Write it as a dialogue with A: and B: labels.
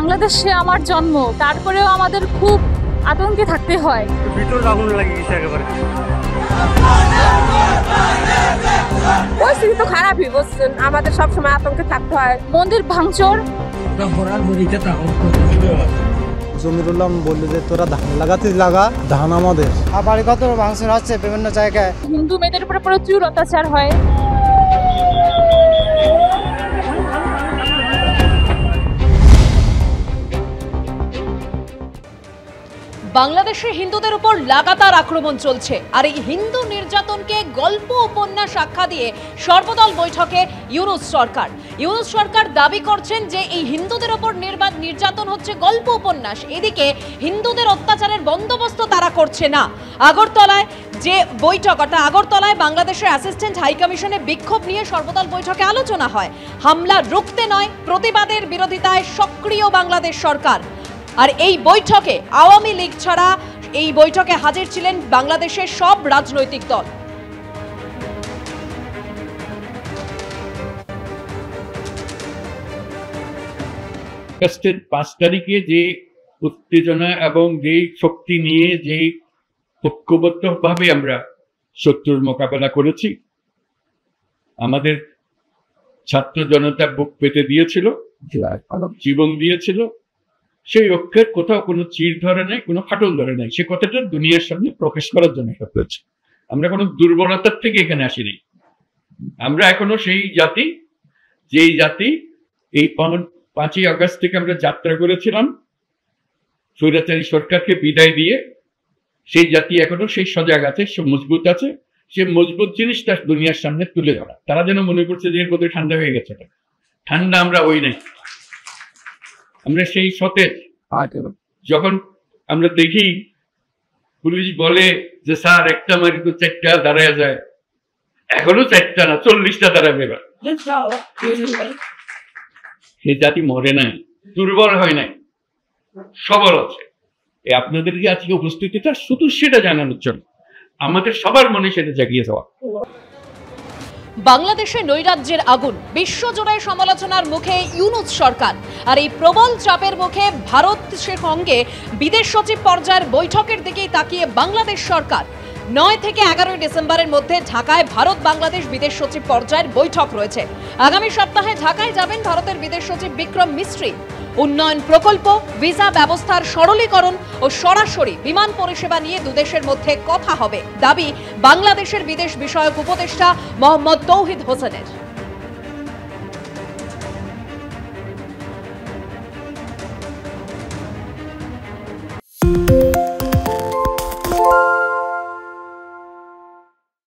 A: বাংলাদেশে আমার জন্ম, তারপরেও আমাদের খুব আতঙ্কে থাকতে হয়।
B: ভিতর আগুন লাগে গেছে একেবারে।
C: পরিস্থিতি তো খারাপই, বুঝছেন, আমাদের সবসময় আতঙ্কে থাকতে হয়।
A: মন্দির ভাঙচুর,
D: জমিরুল্লাহ বললো যে তোরা ধান লাগাতে লাগা, ধান আমাদের।
E: আর বাড়িঘর ভাঙচুর হচ্ছে বিভিন্ন জায়গায়।
A: হিন্দু মেয়েদের উপরে প্রচুর অত্যাচার হয়।
F: বাংলাদেশে হিন্দুদের উপর লাগাতার আক্রমণ চলছে, আর এই হিন্দু নির্যাতনকে গল্প উপন্যাস আখ্যা দিয়ে সর্বদল বৈঠকে ইউনূস সরকার দাবি করছেন যে এই হিন্দুদের উপর নির্যাতন হচ্ছে গল্প উপন্যাস। এদিকে হিন্দুদের অত্যাচারের বন্দোবস্ত তারা করছে না। আগরতলায় যে বৈঠক, অর্থাৎ আগরতলায় বাংলাদেশের অ্যাসিস্ট্যান্ট হাইকমিশনে বিক্ষোভ নিয়ে সর্বদল বৈঠকে আলোচনা হয়। হামলা রুখতে নয়, প্রতিবাদের বিরোধিতায় সক্রিয় বাংলাদেশ সরকার। আর এই বৈঠকে আওয়ামী লীগ ছাড়া এই বৈঠকে হাজির ছিলেন বাংলাদেশের সব রাজনৈতিক দল।
G: আগস্টের 5 তারিখে যে উত্তেজনা এবং যে শক্তি নিয়ে যে ঐক্যবদ্ধভাবে আমরা শত্রুর মোকাবেলা করেছি, আমাদের ছাত্র জনতা বুক পেতে দিয়েছিল, জীবন দিয়েছিল, সেই ঐক্যের কোথাও কোনো চির ধরে নাই, কোনো ফাটল ধরে নাই। সে কথাটা দুনিয়ার সামনে প্রকাশ করার জন্য হয়েছে। আমরা কোনো দুর্বলতার থেকে এখানে আসিনি। আমরা এখনো সেই জাতি, যেই জাতি এই 5ই আগস্ট থেকে আমরা যাত্রা করেছিলাম স্বৈরাচারী সরকারকে বিদায় দিয়ে। সেই জাতি এখনো সেই সজাগ আছে, সে মজবুত আছে। সে মজবুত জিনিসটা দুনিয়ার সামনে তুলে ধরা। তারা যেন মনে করছে যে এর বোধহয় ঠান্ডা হয়ে গেছে। ঠান্ডা আমরা ওই নাই, আমরা সেই সতেজ। যখন আমরা দেখি পুলিশ বলে যে স্যার একটা মারি তো 4টা দাঁড়ায় যায়, এখনো 4টা না 40টা দাঁড়াবে। সেই জাতি মরে নাই, দুর্বল হয় নাই, সবল আছে। আপনাদের যে আজকে উপস্থিতিটা শুধু সেটা জানানোর জন্য, আমাদের সবার মনে সেটা জাগিয়ে দেওয়া।
F: বাংলাদেশে নৈরাজ্যের আগুন, বিশ্বজোড়ায় সমালোচনার মুখে ইউনূস সরকার। আর এই প্রবল চাপের মুখে ভারতের সঙ্গে বিদেশ সচিব পর্যায়ের বৈঠকের দিকেই তাকিয়ে বাংলাদেশ সরকার। 9 থেকে 11 ডিসেম্বরের মধ্যে ঢাকায় ভারত বাংলাদেশ বিদেশ সচিব পর্যায়ের বৈঠক রয়েছে। আগামী সপ্তাহে ঢাকায় যাবেন ভারতের বিদেশ সচিব বিক্রম মিস্ত্রি। উন্নয়ন প্রকল্প, ভিসা ব্যবস্থার সরলীকরণ ও সরাসরি বিমান পরিষেবা নিয়ে দুদেশের মধ্যে কথা হবে, দাবি বাংলাদেশের বিদেশ বিষয়ক উপদেষ্টা মোহাম্মদ তৌহিদ হোসেনের।